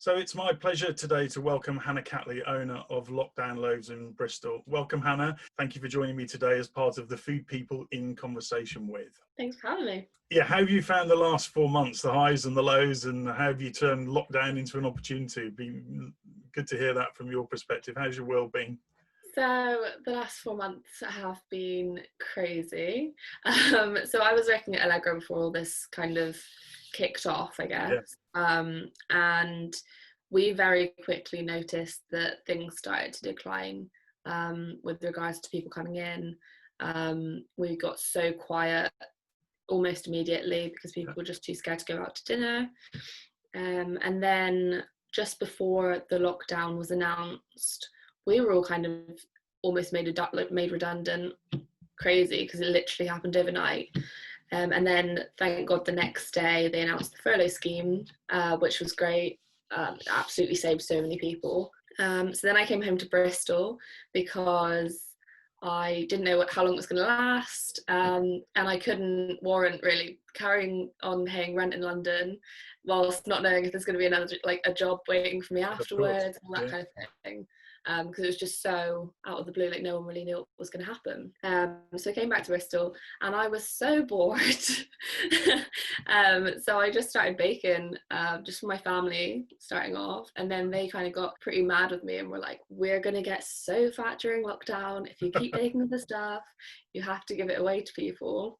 So it's my pleasure today to welcome Hannah Catley, owner of LockDown Loaves in Bristol. Welcome, Hannah. Thank you for joining me today as part of the Food People in Conversation with. Thanks for having me. Yeah, how have you found the last 4 months, the highs and the lows, and how have you turned lockdown into an opportunity? It'd be good to hear that from your perspective. How's your world been? So the last 4 months have been crazy. So I was working at Allegra before all this kind of kicked off, I guess. And we very quickly noticed that things started to decline with regards to people coming in. We got so quiet almost immediately because people were just too scared to go out to dinner. And then just before the lockdown was announced, we were all kind of almost made redundant, crazy, because it literally happened overnight. And then, thank God, the next day they announced the furlough scheme, which was great. Absolutely saved so many people. So then I came home to Bristol because I didn't know how long it was going to last, and I couldn't warrant really carrying on paying rent in London whilst not knowing if there's going to be another a job waiting for me afterwards, and that kind of thing. Because it was just so out of the blue, like no one really knew what was going to happen. So I came back to Bristol and I was so bored. So I just started baking just for my family starting off, and then they kind of got pretty mad with me and were like, we're going to get so fat during lockdown if you keep baking the stuff, you have to give it away to people.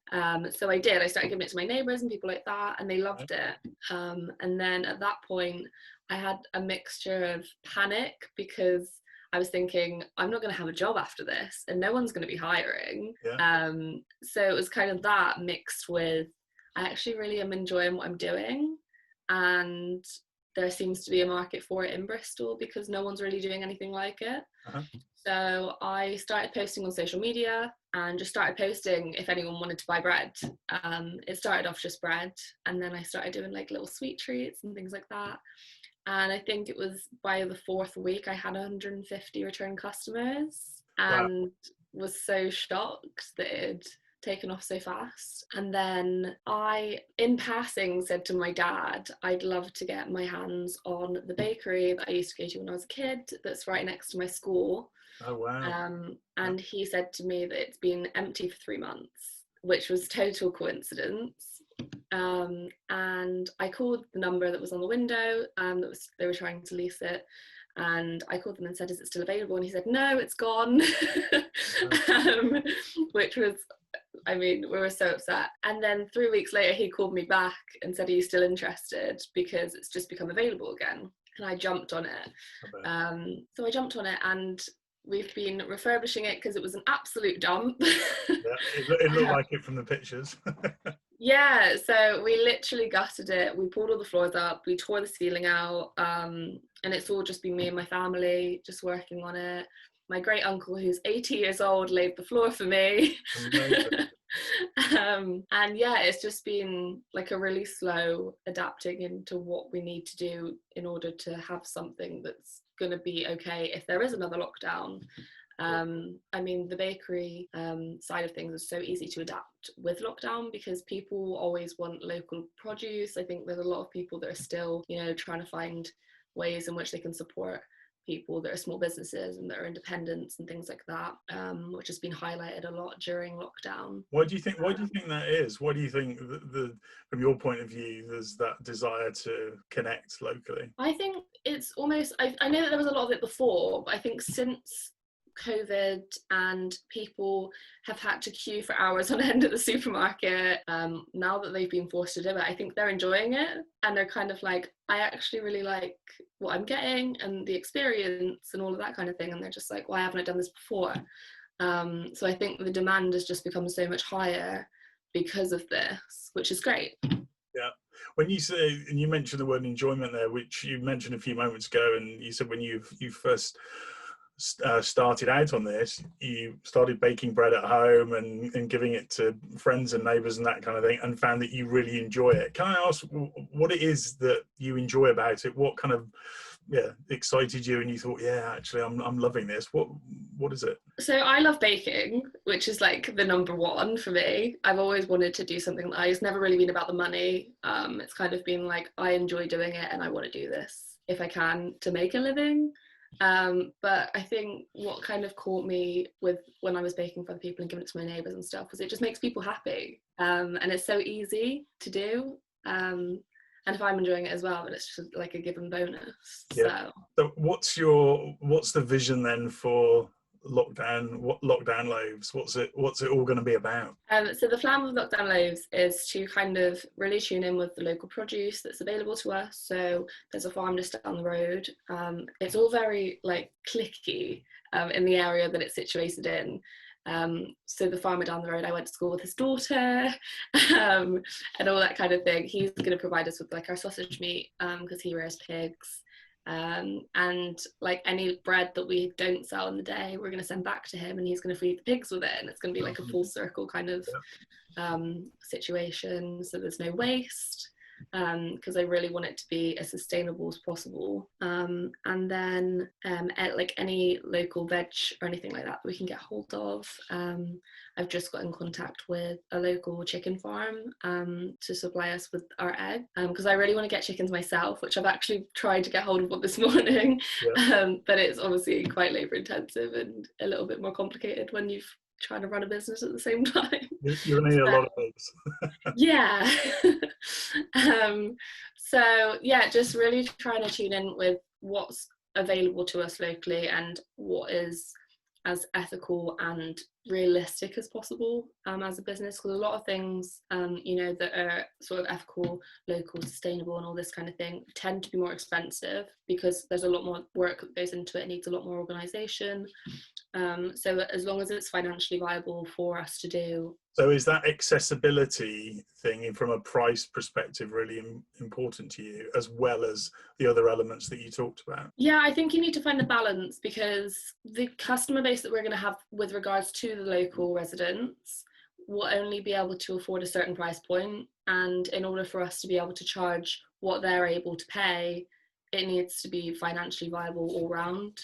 So I did. I started giving it to my neighbours and people like that, and they loved it. And then at that point I had a mixture of panic because I was thinking, I'm not going to have a job after this and no one's going to be hiring. So it was kind of that mixed with, I actually really am enjoying what I'm doing, and there seems to be a market for it in Bristol because no one's really doing anything like it. So I started posting on social media and just started posting if anyone wanted to buy bread. It started off just bread, and then I started doing like little sweet treats and things like that. And I think it was by the 4th week I had 150 return customers, and was so shocked that it had taken off so fast. And then I, in passing, said to my dad, I'd love to get my hands on the bakery that I used to go to when I was a kid that's right next to my school. Oh, wow. And he said to me that it's been empty for 3 months, which was total coincidence. And I called the number that was on the window, they were trying to lease it, and I called them and said, is it still available? And he said, no, it's gone. Which was, I mean, we were so upset. And then 3 weeks later he called me back and said, are you still interested, because it's just become available again. And I jumped on it. So I jumped on it, and we've been refurbishing it because it was an absolute dump. It looked like it from the pictures. Yeah, so we literally gutted it. We pulled all the floors up, we tore the ceiling out, and it's all just been me and my family just working on it. My great uncle, who's 80 years old, laid the floor for me. And yeah, it's just been like a really slow adapting into what we need to do in order to have something that's going to be okay if there is another lockdown. I mean, the bakery side of things is so easy to adapt with lockdown because people always want local produce. I think there's a lot of people that are still, trying to find ways in which they can support people that are small businesses and that are independents and things like that, which has been highlighted a lot during lockdown. Why do you think that is? Why do you think from your point of view there's that desire to connect locally? I think it's almost, I know that there was a lot of it before, but I think since COVID and people have had to queue for hours on end at the supermarket, now that they've been forced to do it, I think they're enjoying it, and they're kind of like, I actually really like what I'm getting and the experience and all of that kind of thing, and they're just like, why haven't I done this before? So I think the demand has just become so much higher because of this, which is great. Yeah. When you say, and you mentioned the word enjoyment there, which you mentioned a few moments ago, and you said when you first started out on this, you started baking bread at home and giving it to friends and neighbours and that kind of thing, and found that you really enjoy it. Can I ask what it is that you enjoy about it? What kind of excited you and you thought, actually I'm loving this? What is it? So I love baking, which is like the number one for me. I've always wanted to do something. It's never really been about the money. It's kind of been like, I enjoy doing it and I want to do this. if I can, to make a living. But I think what kind of caught me with when I was baking for other people and giving it to my neighbours and stuff was it just makes people happy, and it's so easy to do. And if I'm enjoying it as well, then it's just like a given bonus. Yeah. So what's the vision then for LockDown Loaves? What's it all going to be about? So the plan with LockDown Loaves is to kind of really tune in with the local produce that's available to us. So there's a farm just down the road. It's all very like cliquey in the area that it's situated in. So the farmer down the road, I went to school with his daughter, and all that kind of thing. He's going to provide us with like our sausage meat because he rears pigs. And like any bread that we don't sell in the day, we're going to send back to him, and he's going to feed the pigs with it, and it's going to be like a full circle kind of situation. So there's no waste, because I really want it to be as sustainable as possible. And then like any local veg or anything like that we can get hold of. I've just got in contact with a local chicken farm to supply us with our egg, because I really want to get chickens myself, which I've actually tried to get hold of one this morning. But it's obviously quite labour intensive and a little bit more complicated when you've trying to run a business at the same time. You're going to need a lot of those. Yeah. So yeah, just really trying to tune in with what's available to us locally and what is as ethical and realistic as possible as a business, because a lot of things that are sort of ethical, local, sustainable and all this kind of thing tend to be more expensive because there's a lot more work that goes into it. It needs a lot more organisation. So as long as it's financially viable for us to do. So is that accessibility thing from a price perspective really important to you, as well as the other elements that you talked about? Yeah, I think you need to find the balance, because the customer base that we're going to have with regards to the local residents will only be able to afford a certain price point, and in order for us to be able to charge what they're able to pay, it needs to be financially viable all round.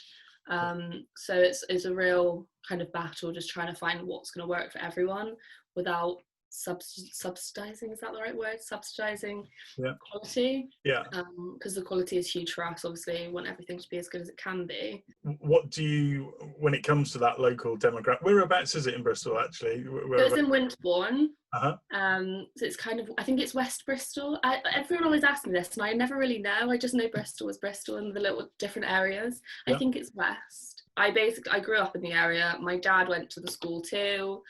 So it's a real kind of battle, just trying to find what's going to work for everyone without subsidizing, is that the right word? Subsidizing quality. Yeah. Because the quality is huge for us, obviously. We want everything to be as good as it can be. What do you, when it comes to that local demographic, whereabouts is it in Bristol actually? So it's in Winterbourne. Uh-huh. So it's kind of, I think it's West Bristol. Everyone always asks me this and I never really know. I just know Bristol is Bristol and the little different areas. I think it's West. I grew up in the area. My dad went to the school too.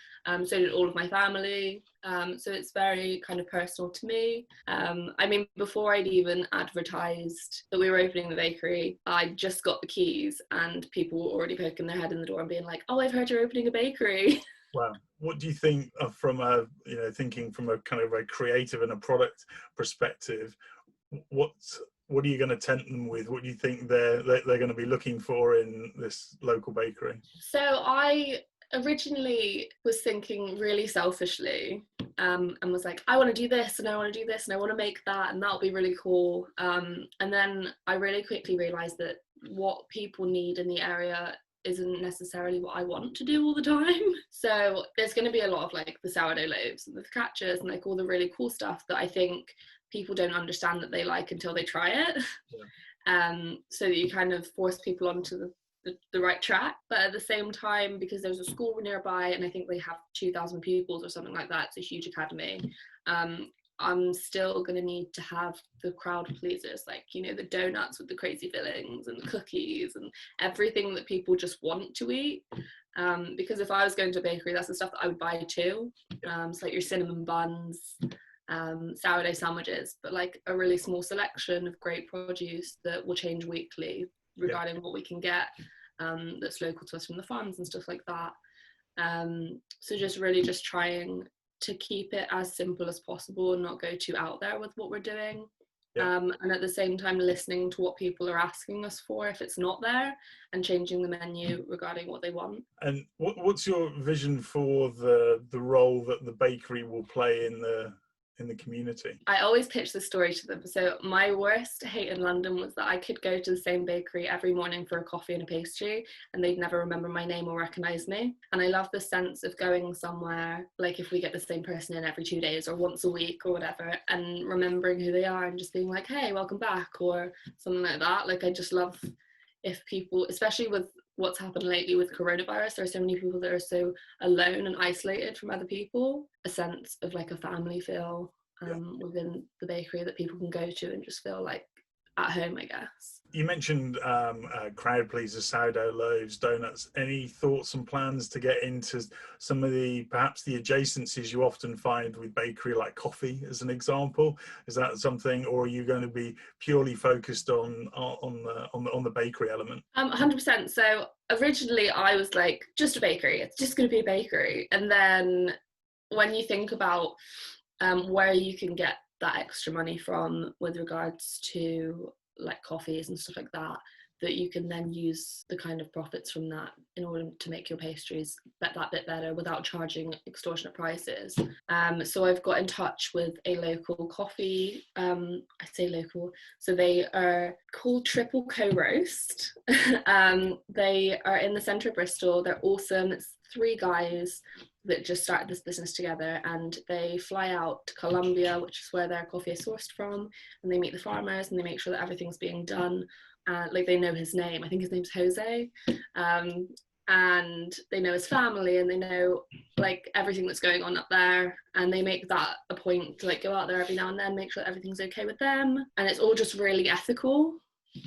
So did all of my family. So it's very kind of personal to me. I mean, before I'd even advertised that we were opening the bakery, I just got the keys and people were already poking their head in the door and being like, "Oh, I've heard you're opening a bakery." Wow. What do you think from a, thinking from a kind of a creative and a product perspective, what are you going to tempt them with? What do you think they're going to be looking for in this local bakery? So I originally was thinking really selfishly, and was like, I want to do this and I want to do this and I want to make that and that'll be really cool. And then I really quickly realised that what people need in the area isn't necessarily what I want to do all the time. So there's going to be a lot of like the sourdough loaves and the focaccias and like all the really cool stuff that I think people don't understand that they like until they try it. So that you kind of force people onto the right track, but at the same time, because there's a school nearby and I think they have 2,000 pupils or something like that, it's a huge academy, I'm still going to need to have the crowd pleasers, like, the donuts with the crazy fillings and the cookies and everything that people just want to eat. Because if I was going to a bakery, that's the stuff that I would buy too. It's like your cinnamon buns, sourdough sandwiches, but like a really small selection of great produce that will change weekly regarding what we can get, that's local to us from the farms and stuff like that. So just trying to keep it as simple as possible and not go too out there with what we're doing. And at the same time listening to what people are asking us for if it's not there, and changing the menu regarding what they want. And what's your vision for the role that the bakery will play in in the community? I always pitch the story to them. So my worst hate in London was that I could go to the same bakery every morning for a coffee and a pastry, and they'd never remember my name or recognise me. And I love the sense of going somewhere, like if we get the same person in every 2 days or once a week or whatever, and remembering who they are and just being like, hey, welcome back, or something like that. Like, I just love if people, especially with what's happened lately with coronavirus, there are so many people that are so alone and isolated from other people, a sense of like a family feel within the bakery that people can go to and just feel like at home, I guess. You mentioned crowd pleasers, sourdough loaves, donuts. Any thoughts and plans to get into some of the, perhaps the adjacencies you often find with bakery, like coffee as an example? Is that something, or are you going to be purely focused on the bakery element? 100%. So originally I was like, just a bakery, it's just going to be a bakery. And then when you think about where you can get that extra money from with regards to like coffees and stuff like that, that you can then use the kind of profits from that in order to make your pastries that bit better without charging extortionate prices. So I've got in touch with a local coffee, I say local, so they are called Triple Co-Roast. They are in the centre of Bristol. They're awesome. It's 3 guys that just started this business together, and they fly out to Colombia, which is where their coffee is sourced from, and they meet the farmers and they make sure that everything's being done. Like, they know his name. I think his name's Jose. And they know his family, and they know like everything that's going on up there, and they make that a point to like go out there every now and then, make sure that everything's okay with them, and it's all just really ethical,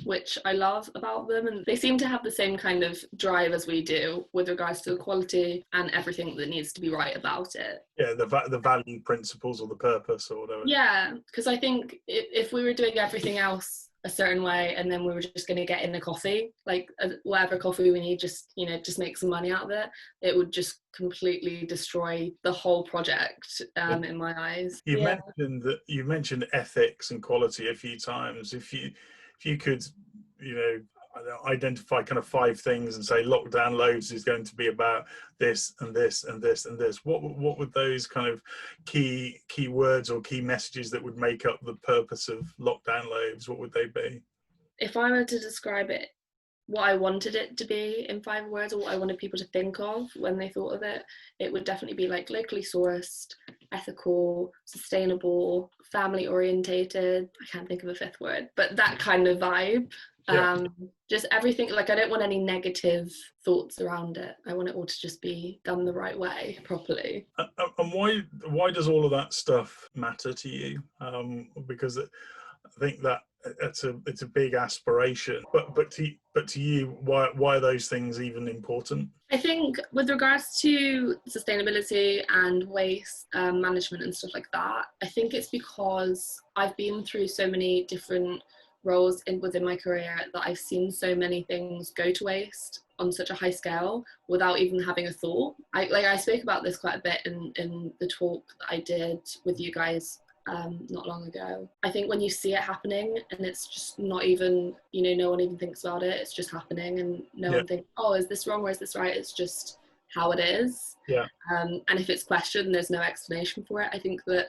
which I love about them. And they seem to have the same kind of drive as we do with regards to the quality and everything that needs to be right about it. Yeah, the value principles or the purpose or whatever. Yeah, because I think if we were doing everything else a certain way and then we were just going to get in the coffee, like whatever coffee we need, just make some money out of it, it would just completely destroy the whole project in my eyes. You've mentioned ethics and quality a few times. If you could, identify kind of 5 things and say LockDown Loaves is going to be about this and this and this and this, what would those kind of key words or key messages that would make up the purpose of LockDown Loaves, what would they be? If I were to describe it, what I wanted it to be in 5 words, or what I wanted people to think of when they thought of it, it would definitely be like locally sourced, ethical, sustainable, family orientated. I can't think of a 5th word, but that kind of vibe. Yeah. Just everything, like I don't want any negative thoughts around it. I want it all to just be done the right way, properly. And why does all of that stuff matter to you? Because I think that it's a big aspiration, but to you, why are those things even important? I think with regards to sustainability and waste management and stuff like that, I think it's because I've been through so many different roles within my career that I've seen so many things go to waste on such a high scale without even having a thought. I spoke about this quite a bit in the talk that I did with you guys not long ago. I think when you see it happening and it's just not even, no one even thinks about it, it's just happening, and no one thinks, oh, is this wrong or is this right? It's just how it is. Yeah. And if it's questioned, there's no explanation for it. I think that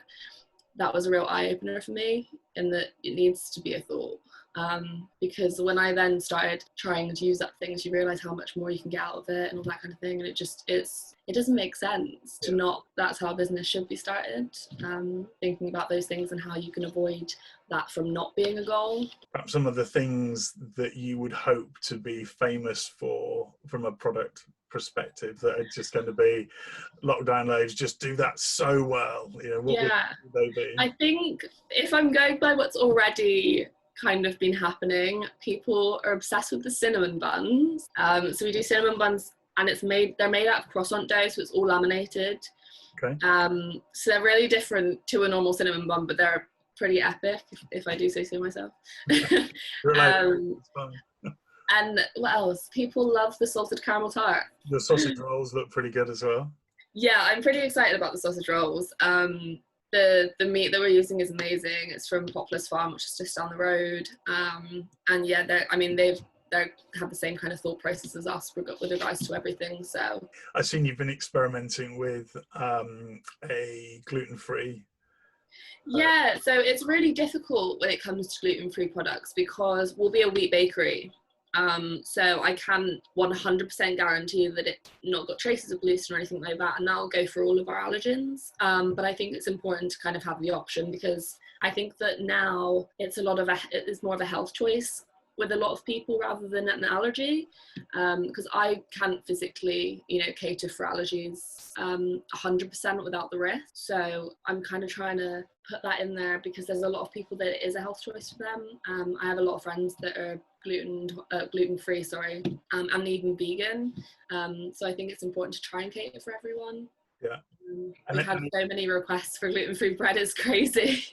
was a real eye-opener for me, in that it needs to be a thought. Because when I then started trying to use up things, you realise how much more you can get out of it and all that kind of thing, and it doesn't make sense to not, that's how a business should be started, thinking about those things and how you can avoid that from not being a goal. Perhaps some of the things that you would hope to be famous for from a product perspective that are just going to be LockDown Loaves, just do that so well, what would they be? I think if I'm going by what's already kind of been happening, people are obsessed with the cinnamon buns. So we do cinnamon buns, and they're made out of croissant dough, so it's all laminated. Okay. So they're really different to a normal cinnamon bun, but they're pretty epic, if I do say so myself. And what else? People love the salted caramel tart. The sausage rolls look pretty good as well. Yeah, I'm pretty excited about the sausage rolls. The meat that we're using is amazing. It's from Poplar's Farm, which is just down the road. And yeah, they have the same kind of thought process as us with regards to everything. So I've seen you've been experimenting with a gluten-free Yeah, so it's really difficult when it comes to gluten-free products because we'll be a wheat bakery. So I can 100% guarantee that it's not got traces of gluten or anything like that, and that'll go for all of our allergens. But I think it's important to kind of have the option, because I think that now it's it's more of a health choice with a lot of people rather than an allergy, because I can't physically, cater for allergies 100% without the risk. So I'm kind of trying to put that in there because there's a lot of people that it is a health choice for them. I have a lot of friends that are gluten-free, and even vegan. So I think it's important to try and cater for everyone. Yeah. We've had so many requests for gluten-free bread, it's crazy.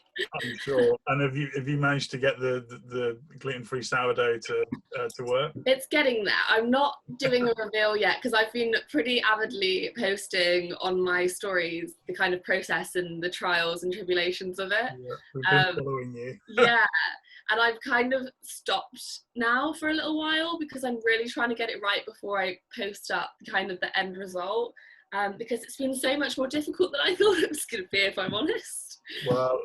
I'm sure. And have you managed to get the gluten-free sourdough to work? It's getting there. I'm not doing a reveal yet because I've been pretty avidly posting on my stories the kind of process and the trials and tribulations of it. Yeah, we've been following you. Yeah. And I've kind of stopped now for a little while because I'm really trying to get it right before I post up kind of the end result. Because it's been so much more difficult than I thought it was going to be, if I'm honest. Well,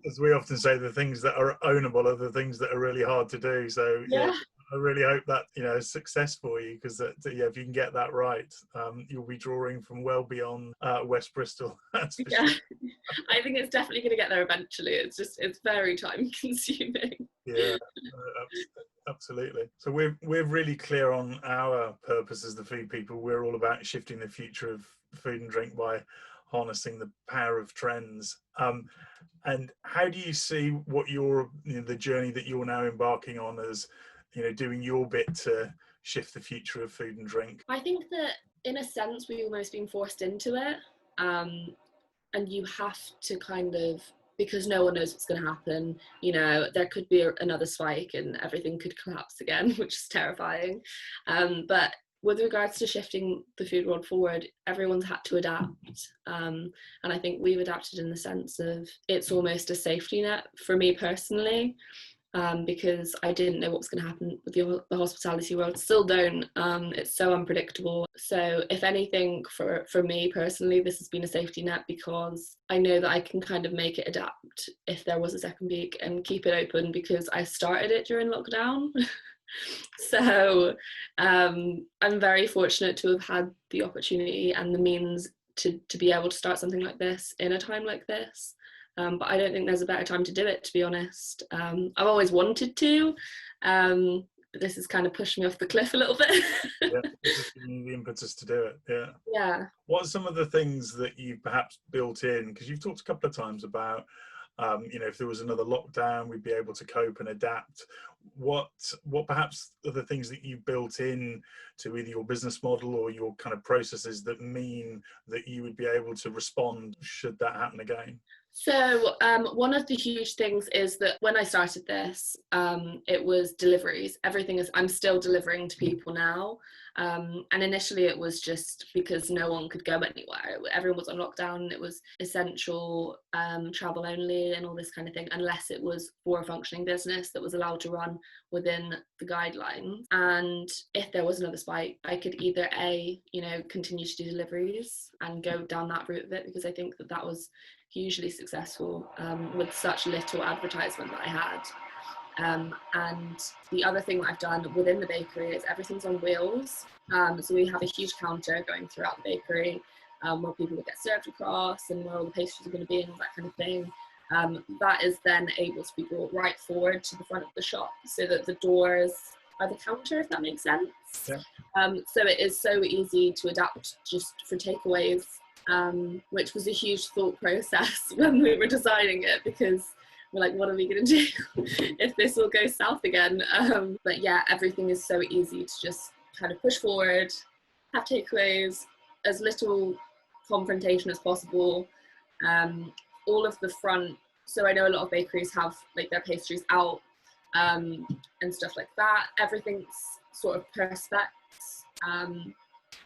as we often say, the things that are ownable are the things that are really hard to do. So yeah, I really hope that is success for you, because if you can get that right, you'll be drawing from well beyond West Bristol. That's for sure. I think it's definitely going to get there eventually. It's very time consuming. Yeah, absolutely. So we're really clear on our purpose as the Food People. We're all about shifting the future of food and drink by harnessing the power of trends. And how do you see what the journey that you're now embarking on as doing your bit to shift the future of food and drink? I think that in a sense we've almost been forced into it, and you have to kind of, because no one knows what's going to happen. There could be another spike and everything could collapse again, which is terrifying. But with regards to shifting the food world forward, everyone's had to adapt. And I think we've adapted in the sense of it's almost a safety net for me personally. Because I didn't know what was going to happen with the hospitality world. Still don't. It's so unpredictable. So if anything, for me personally, this has been a safety net, because I know that I can kind of make it adapt if there was a second peak and keep it open, because I started it during lockdown. So I'm very fortunate to have had the opportunity and the means to be able to start something like this in a time like this. But I don't think there's a better time to do it, to be honest. I've always wanted to, but this has kind of pushed me off the cliff a little bit. Yeah, this is giving you the impetus to do it. Yeah. Yeah. What are some of the things that you perhaps built in? Because you've talked a couple of times about, if there was another lockdown, we'd be able to cope and adapt. What perhaps are the things that you built in to either your business model or your kind of processes that mean that you would be able to respond should that happen again? So one of the huge things is that when I started this, it was deliveries. I'm still delivering to people now. And initially it was just because no one could go anywhere. Everyone was on lockdown and it was essential travel only and all this kind of thing, unless it was for a functioning business that was allowed to run within the guidelines. And if there was another spike, I could either continue to do deliveries and go down that route of it, because I think that was hugely successful with such little advertisement that I had. And the other thing that I've done within the bakery is everything's on wheels. So we have a huge counter going throughout the bakery where people will get served across and where all the pastries are going to be and all that kind of thing. That is then able to be brought right forward to the front of the shop, so that the doors are the counter, if that makes sense. Yeah. So it is so easy to adapt just for takeaways, which was a huge thought process when we were designing it, because we're like, what are we going to do if this will go south again? But yeah, everything is so easy to just kind of push forward, have takeaways, as little confrontation as possible. All of the front, so I know a lot of bakeries have like their pastries out and stuff like that. Everything's sort of perspex.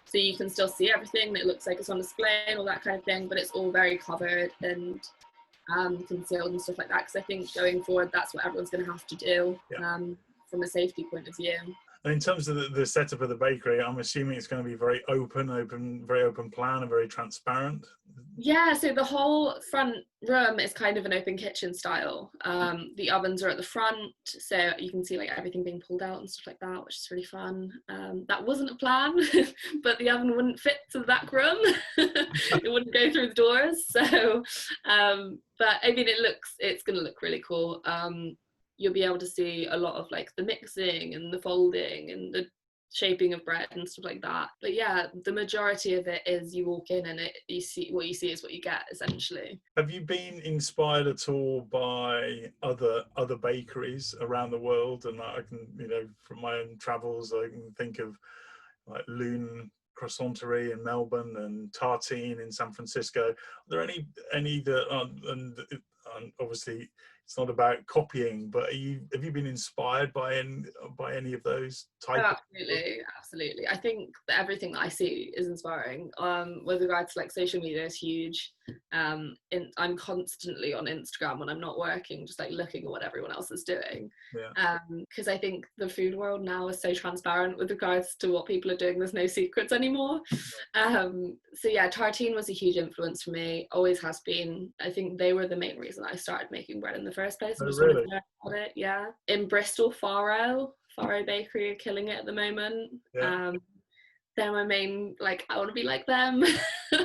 So you can still see everything. It looks like it's on display and all that kind of thing, but it's all very covered and concealed and stuff like that. Because I think going forward, that's what everyone's going to have to do from a safety point of view. And in terms of the setup of the bakery, I'm assuming it's going to be very open plan and very transparent. Yeah, so the whole front room is kind of an open kitchen style. The ovens are at the front, so you can see like everything being pulled out and stuff like that, which is really fun. That wasn't a plan, but the oven wouldn't fit to the back room. It wouldn't go through the doors. So, but I mean, it's going to look really cool. You'll be able to see a lot of like the mixing and the folding and the shaping of bread and stuff like that. But yeah, the majority of it is you walk in and you see is what you get, essentially. Have you been inspired at all by other bakeries around the world? And I can, from my own travels, I can think of like Loon Croissanterie in Melbourne and Tartine in San Francisco. Are there any that and obviously it's not about copying, but have you been inspired by any of those type Oh, of absolutely. I think that everything that I see is inspiring. With regards to like social media is huge. I'm constantly on Instagram when I'm not working, just like looking at what everyone else is doing. Yeah. Because I think the food world now is so transparent with regards to what people are doing. There's no secrets anymore. So yeah, Tartine was a huge influence for me. Always has been. I think they were the main reason I started making bread in the first place. I just wanted to learn about it. Yeah. In Bristol, Faro Bakery are killing it at the moment. Yeah. They're my main, like, I want to be like them. Yeah.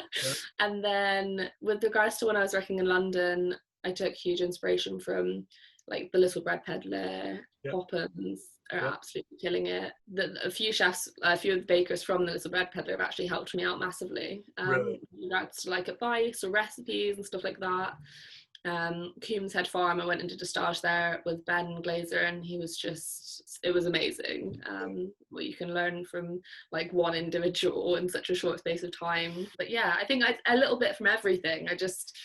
And then with regards to when I was working in London, I took huge inspiration from like the Little Bread Peddler. Yeah. Poppins are Yeah. absolutely killing it. A few of the bakers from the Little Bread Peddler have actually helped me out massively. Really? With regards to like advice or recipes and stuff like that. Coombs Head Farm, I went and did a stage there with Ben Glazer, and it was amazing what you can learn from like one individual in such a short space of time. But yeah, I think a little bit from everything.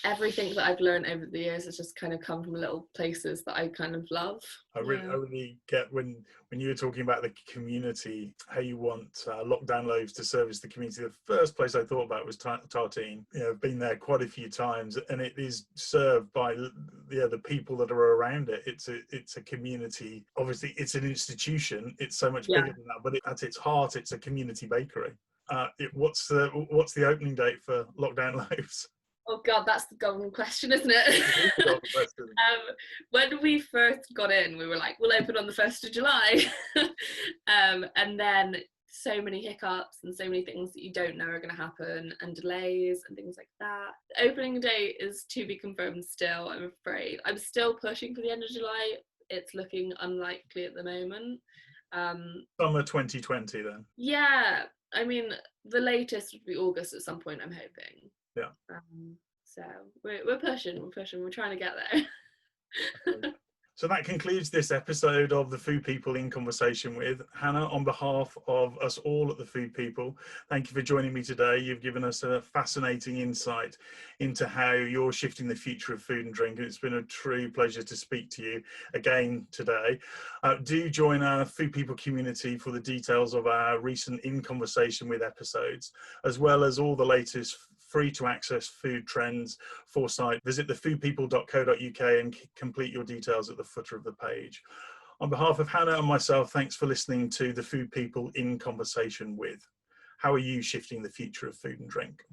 Everything that I've learned over the years has just kind of come from little places that I kind of love. I really get when you were talking about the community, how you want LockDown Loaves to service the community. The first place I thought about was Tartine. I've been there quite a few times, and it is served by the people that are around it. It's a community. Obviously, it's an institution. It's so much bigger than that, but at its heart, it's a community bakery. What's the opening date for LockDown Loaves? Oh God, that's the golden question, isn't it? When we first got in, we were like, we'll open on the 1st of July. And then so many hiccups and so many things that you don't know are going to happen, and delays and things like that. The opening date is to be confirmed still, I'm afraid. I'm still pushing for the end of July. It's looking unlikely at the moment. Summer 2020 then? Yeah. I mean, the latest would be August at some point, I'm hoping. Yeah. So we're pushing, we're trying to get there. So that concludes this episode of The Food People in Conversation with Hannah. On behalf of us all at The Food People, thank you for joining me today. You've given us a fascinating insight into how you're shifting the future of food and drink, and it's been a true pleasure to speak to you again today. Do join our Food People community for the details of our recent In Conversation with episodes, as well as all the latest free to access food trends foresight. Visit thefoodpeople.co.uk and complete your details at the footer of the page. On behalf of Hannah and myself, thanks for listening to The Food People in Conversation with. How are you shifting the future of food and drink?